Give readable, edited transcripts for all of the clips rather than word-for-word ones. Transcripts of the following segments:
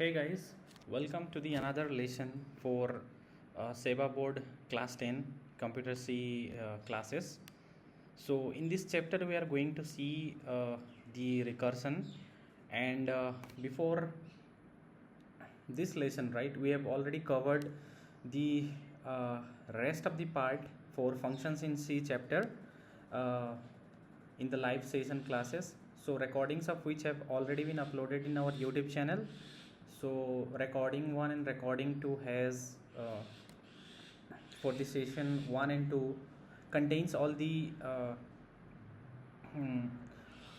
Hey guys, welcome to the another lesson for SEBA Board Class 10 Computer C classes. So in this chapter we are going to see the recursion, and before this lesson, right, we have already covered the uh, rest of the part for functions in C chapter uh, in the live session classes. So recordings of which have already been uploaded in our YouTube channel. So recording 1 and recording 2 has for the session 1 and 2 contains hmm,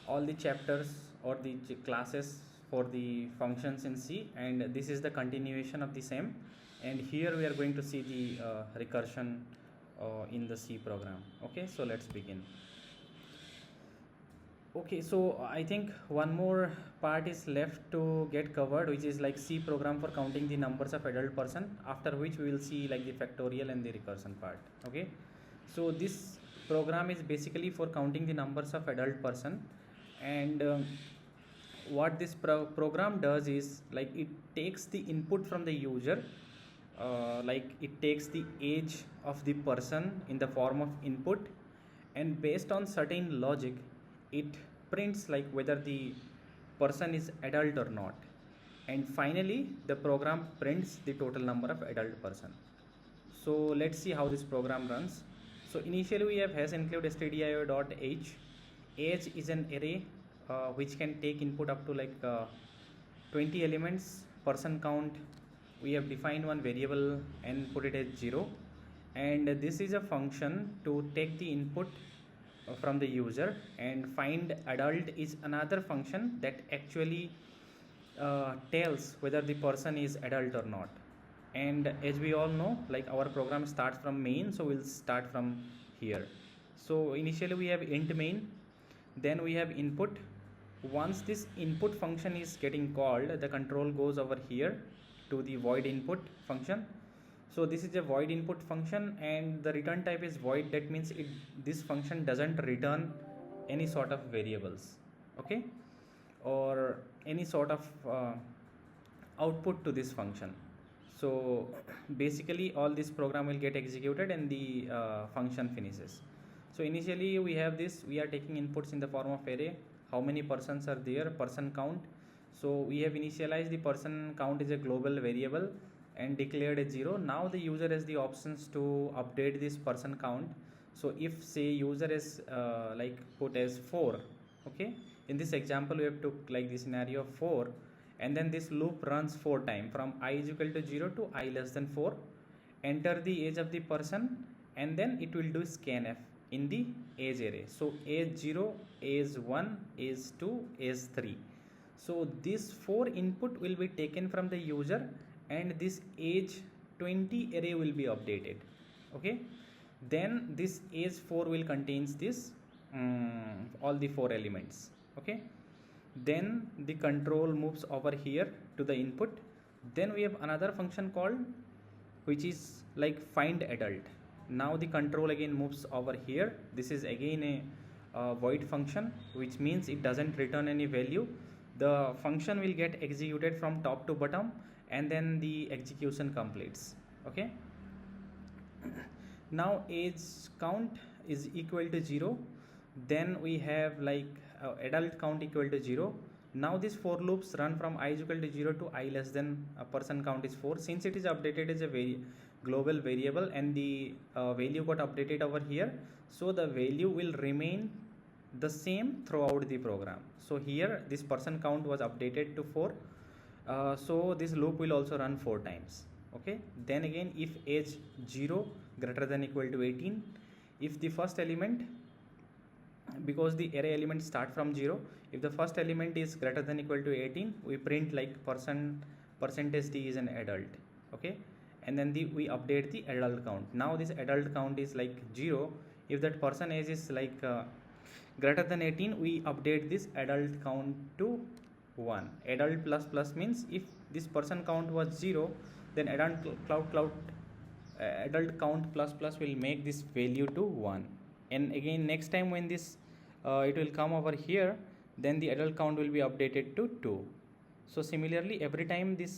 all the chapters or the classes for the functions in C, and this is the continuation of the same, and here we are going to see the recursion in the C program. Okay, so let's begin. Okay, so I think one more part is left to get covered, which is like C program for counting the numbers of adult person, after which we will see like the factorial and the recursion part. Okay, so this program is basically for counting the numbers of adult person, and what this program does is like it takes the input from the user, like it takes the age of the person in the form of input, and based on certain logic it prints like whether the person is adult or not, and finally the program prints the total number of adult person. So let's see how this program runs. So initially we have has include stdio.h. age is an array which can take input up to like 20 elements. Person count, we have defined one variable and put it as 0, and this is a function to take the input from the user, and find adult is another function that actually tells whether the person is adult or not. And as we all know, like our program starts from main, so we'll start from here. So initially we have int main, then we have input. Once this input function is getting called, the control goes over here to the void input function. So this is a void input function, and the return type is void. That means this function doesn't return any sort of variables, okay, or any sort of output to this function. So basically all this program will get executed and the function finishes. So initially we have this, we are taking inputs in the form of array. How many persons are there? Person count. So we have initialized the person count is a global variable and declared a 0. Now the user has the options to update this person count. So if say user is like put as 4, okay, in this example we have took like the scenario of 4, and then this loop runs 4 times from I is equal to 0 to I less than 4. Enter the age of the person, and then it will do scanf in the age array. So age 0, age 1, age 2, age 3. So this 4 input will be taken from the user, and this age 20 array will be updated. Okay, then this age 4 will contains this all the 4 elements. Okay, then the control moves over here to the input. Then we have another function called which is like find adult. Now the control again moves over here. This is again a void function, which means it doesn't return any value. The function will get executed from top to bottom, and then the execution completes. Okay, now age count is equal to 0. Then we have like adult count equal to 0. Now these 4 loops run from I is equal to 0 to I less than person count is 4. Since it is updated as a very global variable, and the value got updated over here, so the value will remain the same throughout the program. So here this person count was updated to 4, so this loop will also run 4 times. Okay, then again if age 0 greater than equal to 18, if the first element, because the array elements start from 0, if the first element is greater than equal to 18, we print like percentage d is an adult. Okay, and then we update the adult count. Now this adult count is like 0. If that person age is like greater than 18, we update this adult count to 1. Adult plus plus means if this person count was 0, then adult count plus plus will make this value to 1. And again next time when this it will come over here, then the adult count will be updated to 2. So similarly, every time this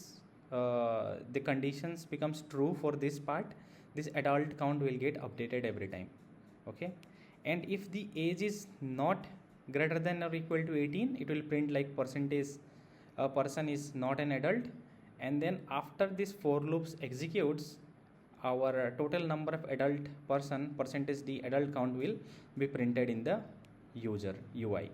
the conditions becomes true for this part, this adult count will get updated every time. Okay, and if the age is not greater than or equal to 18, it will print like percentage a person is not an adult. And then after this for loops executes, our total number of adult person percentage d adult count will be printed in the user UI.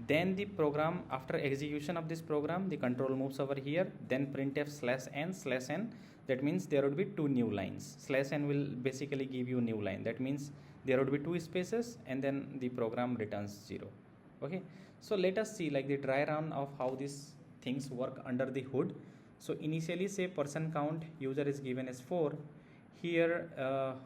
Then the program, after execution of this program, the control moves over here, then printf /n, that means there would be two new lines. /n will basically give you new line, that means there would be two spaces, and then the program returns 0. Okay, so let us see like the dry run of how these things work under the hood. So initially say person count user is given as 4. Here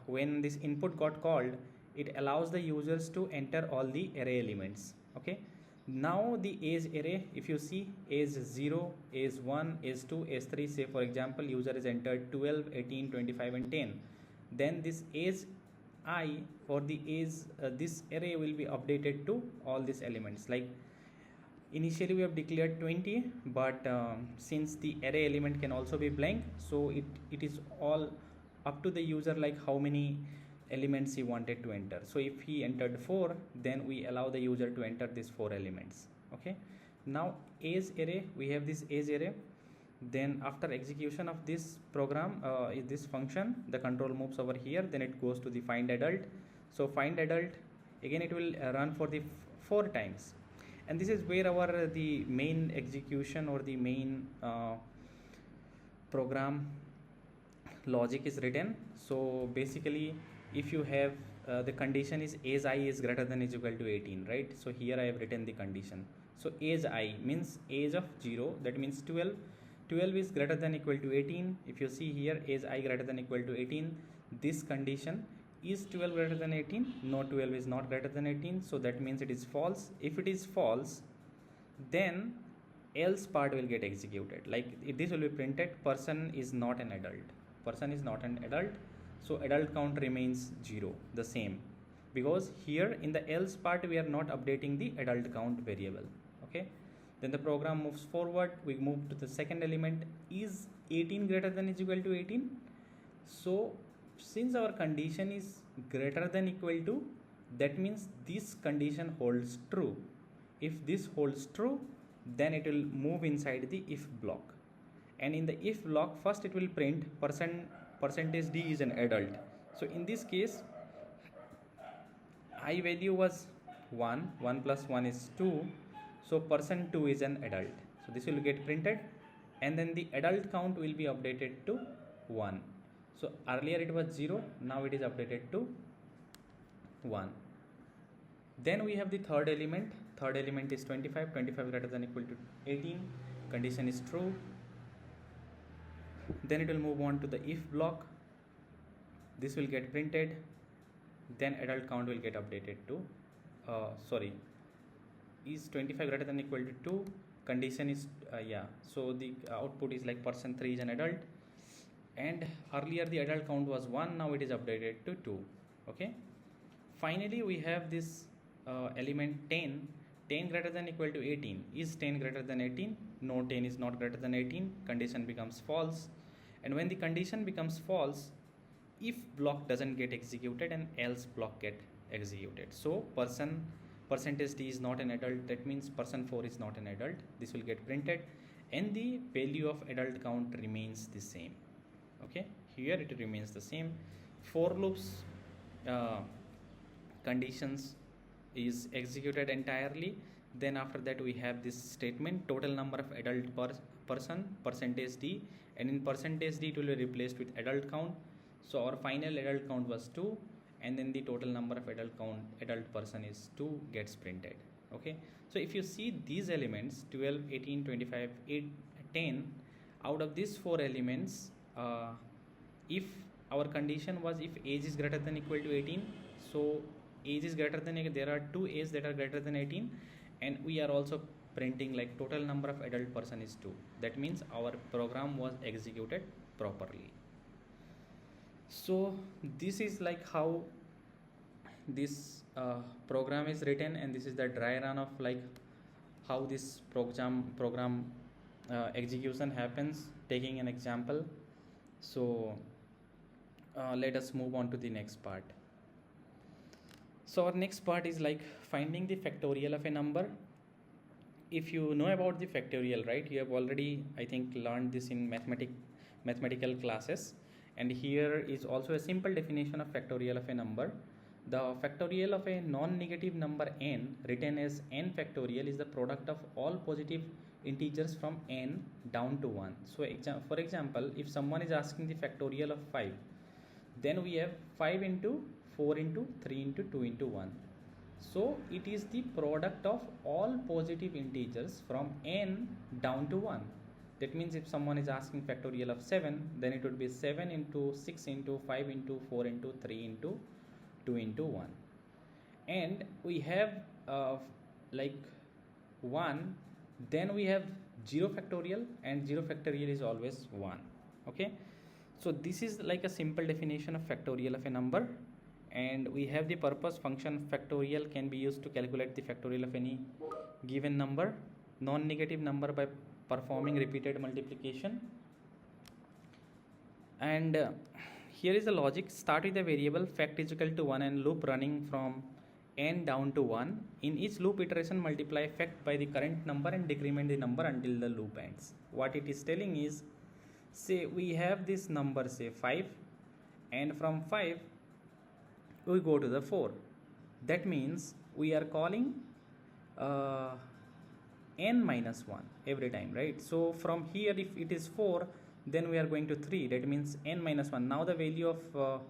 when this input got called, it allows the users to enter all the array elements. Okay, now the age array, if you see age 0, age 1, age 2, age 3, say for example user is entered 12, 18, 25 and 10, then this age I for the age this array will be updated to all these elements. Like initially we have declared 20, but since the array element can also be blank, so it is all up to the user like how many elements he wanted to enter. So if he entered 4, then we allow the user to enter these 4 elements. Okay, now age array, we have this age array. Then after execution of this program, this function, the control moves over here, then it goes to the find adult. So find adult, again it will run for the 4 times, and this is where our the main execution or the main program logic is written. So basically if you have the condition is age I is greater than is equal to 18, right? So here I have written the condition. So age I means age of 0, that means 12 is greater than equal to 18. If you see here age I greater than equal to 18, this condition is 12 greater than 18? No, 12 is not greater than 18, so that means it is false. If it is false, then else part will get executed. Like this will be printed person is not an adult. Person is not an adult, so adult count remains 0, the same, because here in the else part we are not updating the adult count variable. Okay, then the program moves forward. We move to the second element, is 18 greater than is equal to 18. So since our condition is greater than equal to, that means this condition holds true. If this holds true, then it will move inside the if block, and in the if block first it will print percentage d is an adult. So in this case I value was 1 plus 1 is 2, so person 2 is an adult, so this will get printed, and then the adult count will be updated to 1. So earlier it was 0, now it is updated to 1. Then we have the third element is 25 greater than equal to 18, condition is true. Then it will move on to the if block, this will get printed, then adult count will get updated to is 25 greater than equal to 2, condition is so the output is like person 3 is an adult, and earlier the adult count was 1, now it is updated to 2. Okay, finally we have this element 10 greater than equal to 18. Is 10 greater than 18? No, 10 is not greater than 18, condition becomes false. And when the condition becomes false, if block doesn't get executed and else block get executed. So percentage d is not an adult, that means person 4 is not an adult, this will get printed, and the value of adult count remains the same. Okay, here it remains the same. For loops conditions is executed entirely. Then after that we have this statement, total number of adult person percentage d, and in percentage d it will be replaced with adult count. So our final adult count was 2, and then the total number of adult person is 2 gets printed. Okay, so if you see these elements 12, 18, 25, 8, 10, out of these 4 elements, if our condition was if age is greater than equal to 18, so age is greater than, there are 2 ages that are greater than 18, and we are also printing like total number of adult person is 2. That means our program was executed properly. So this is like how this program is written, and this is the dry run of like how this program execution happens. Taking an example, so let us move on to the next part. So our next part is like finding the factorial of a number. If you know about the factorial, right, you have already, I think, learned this in mathematical classes, and here is also a simple definition of factorial of a number. The factorial of a non-negative number n, written as n factorial, is the product of all positive integers from n down to 1. So for example, if someone is asking the factorial of 5, then we have 5 into 4 into 3 into 2 into 1. So it is the product of all positive integers from n down to 1. That means if someone is asking factorial of 7, then it would be 7 into 6 into 5 into 4 into 3 into 2 into 1. And we have like 1, then we have 0 factorial, and 0 factorial is always 1. Okay, so this is like a simple definition of factorial of a number. And we have the purpose function factorial can be used to calculate the factorial of any given number, non-negative number, by performing repeated multiplication. And here is the logic. Start with a variable fact is equal to 1 and loop running from n down to 1. In each loop iteration, multiply fact by the current number and decrement the number until the loop ends. What it is telling is, say we have this number, say 5, and from 5 we go to the 4. That means we are calling n minus 1 every time, right? So from here, if it is 4, then we are going to 3. That means n minus 1. Now the value of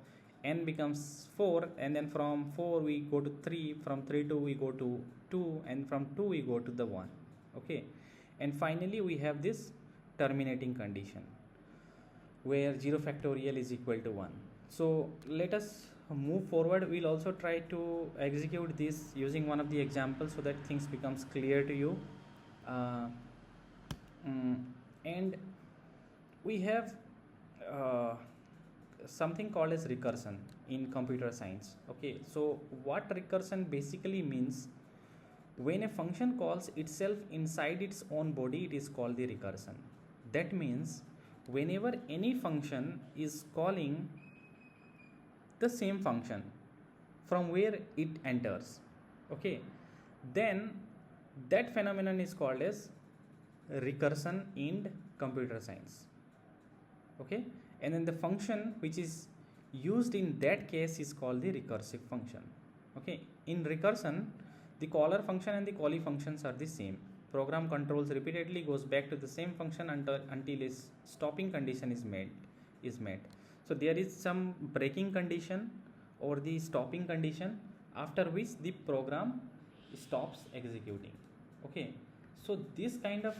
n becomes 4, and then from 4 we go to 3, from 3 to we go to 2, and from 2 we go to the 1. Okay, and finally we have this terminating condition where 0 factorial is equal to 1. So let us move forward. We'll also try to execute this using one of the examples so that things becomes clear to you. And we have something called as recursion in computer science. Okay, so what recursion basically means, when a function calls itself inside its own body, it is called the recursion. That means whenever any function is calling the same function from where it enters, okay, then that phenomenon is called as recursion in computer science. Okay, and then the function which is used in that case is called the recursive function. Okay, in recursion, the caller function and the callee functions are the same. Program controls repeatedly goes back to the same function until its stopping condition is met. So there is some breaking condition or the stopping condition, after which the program stops executing. Okay, so this kind of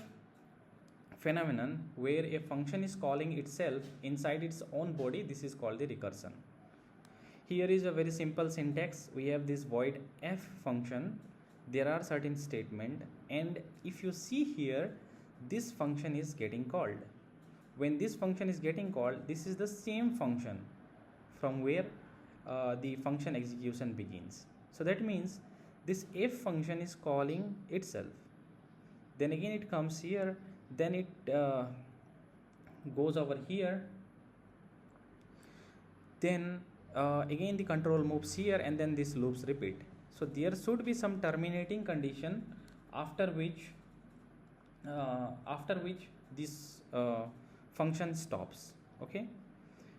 phenomenon where a function is calling itself inside its own body, this is called the recursion. Here is a very simple syntax. We have this void f function. There are certain statement, and if you see here, this function is getting called. When this function is getting called, this is the same function from where the function execution begins. So that means this f function is calling itself, then again it comes here, then it goes over here, then again the control moves here, and then this loops repeat. So there should be some terminating condition after which this function stops. Okay,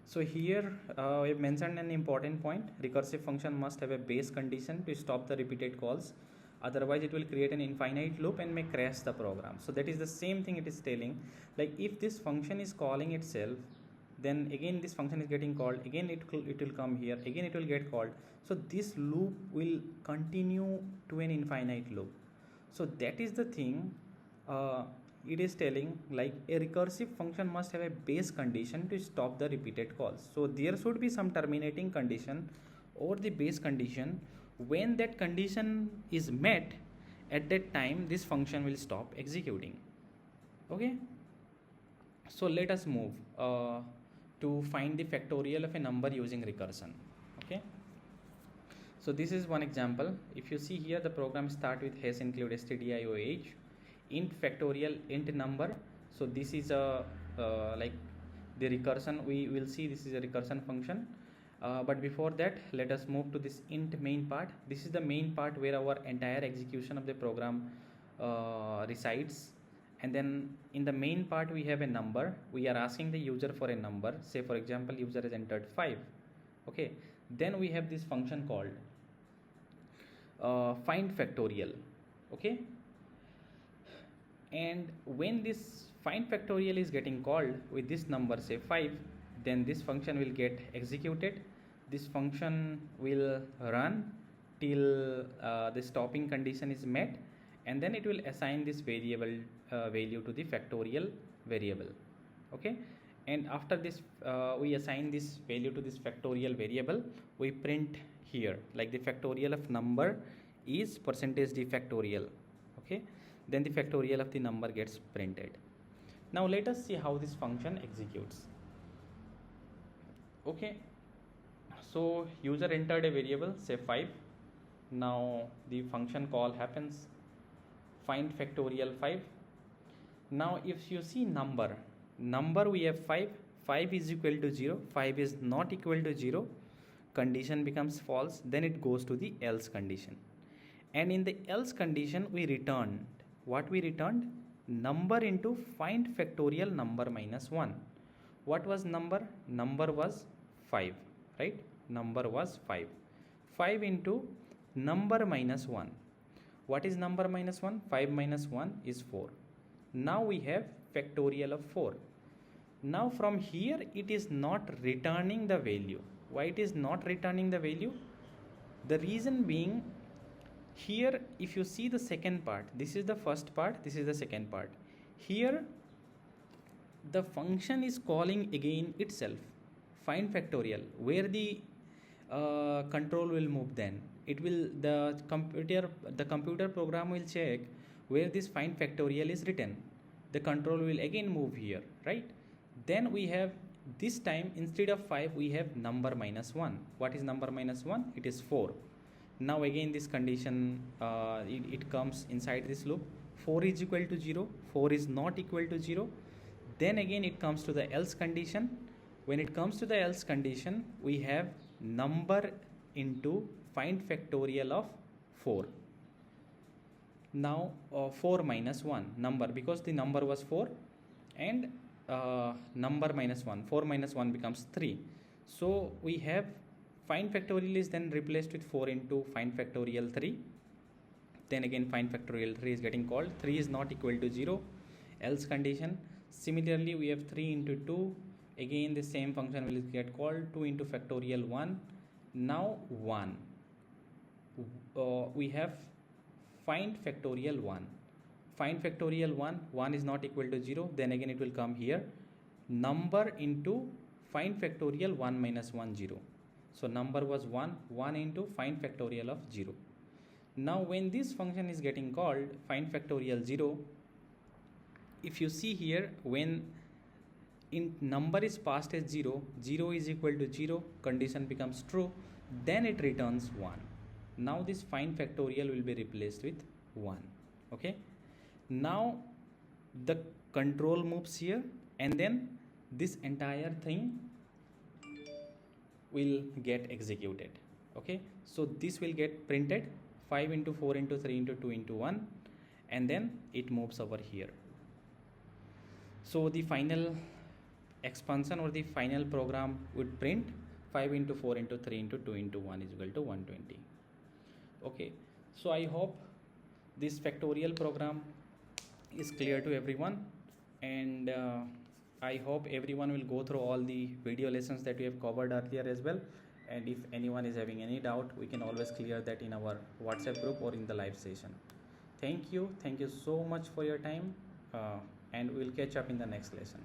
so here we have mentioned an important point. Recursive function must have a base condition to stop the repeated calls, otherwise it will create an infinite loop and may crash the program. So that is the same thing it is telling, like if this function is calling itself, then again this function is getting called, again it will come here, again it will get called. So this loop will continue to an infinite loop. So that is the thing it is telling, like a recursive function must have a base condition to stop the repeated calls. So there should be some terminating condition or the base condition. When that condition is met, at that time this function will stop executing. Okay, so let us move to find the factorial of a number using recursion. Okay, so this is one example. If you see here, the program start with hash include stdioh int factorial int number. So this is a like the recursion. We will see this is a recursion function. But before that, let us move to this int main part. This is the main part where our entire execution of the program resides. And then in the main part we have a number. We are asking the user for a number. Say for example, user has entered 5. Okay, then we have this function called find factorial. Okay, and when this find factorial is getting called with this number, say 5, then this function will get executed. This function will run till the stopping condition is met, and then it will assign this variable value to the factorial variable. Okay, and after this we assign this value to this factorial variable. We print here like the factorial of number is percentage d factorial. Okay, then the factorial of the number gets printed. Now let us see how this function executes. Okay, so user entered a variable, say 5. Now the function call happens, find factorial 5. Now if you see number we have 5 is equal to 0, 5 is not equal to 0, condition becomes false, then it goes to the else condition. And in the else condition we returned, what we returned? Number into find factorial number minus 1. What was number? Number was 5, right? Number was 5. 5 into number minus 1. What is number minus 1? 5 minus 1 is 4. Now we have factorial of 4. Now from here it is not returning the value. Why it is not returning the value? The reason being, here if you see the second part, this is the first part, this is the second part. Here the function is calling again itself, find factorial, where the control will move. Then it will, the computer program will check where this find factorial is written. The control will again move here, right? Then we have this time instead of 5 we have number minus 1. What is number minus 1? It is 4. Now again this condition it comes inside this loop. 4 is equal to 0, 4 is not equal to 0. Then again it comes to the else condition. When it comes to the else condition, we have number into find factorial of 4. Now 4 minus 1, number, because the number was 4 and number minus 1, 4 minus 1 becomes 3. So we have find factorial is then replaced with 4 into find factorial 3. Then again find factorial 3 is getting called. 3 is not equal to 0, else condition. Similarly we have 3 into 2. Again the same function will get called. 2 into factorial 1. Now 1. We have find factorial 1. Find factorial 1. 1 is not equal to 0. Then again it will come here. Number into find factorial 1 minus 1, 0. So number was 1. 1 into find factorial of 0. Now when this function is getting called, find factorial 0, if you see here, when in number is passed as 0, 0 is equal to 0, condition becomes true, then it returns 1. Now this find factorial will be replaced with 1. Okay, now the control moves here, and then this entire thing will get executed. Okay, so this will get printed 5 into 4 into 3 into 2 into 1, and then it moves over here. So the final expansion or the final program would print 5 into 4 into 3 into 2 into 1 is equal to 120. Okay, so I hope this factorial program is clear to everyone, and I hope everyone will go through all the video lessons that we have covered earlier as well. And if anyone is having any doubt, we can always clear that in our WhatsApp group or in the live session. Thank you so much for your time, and we'll catch up in the next lesson.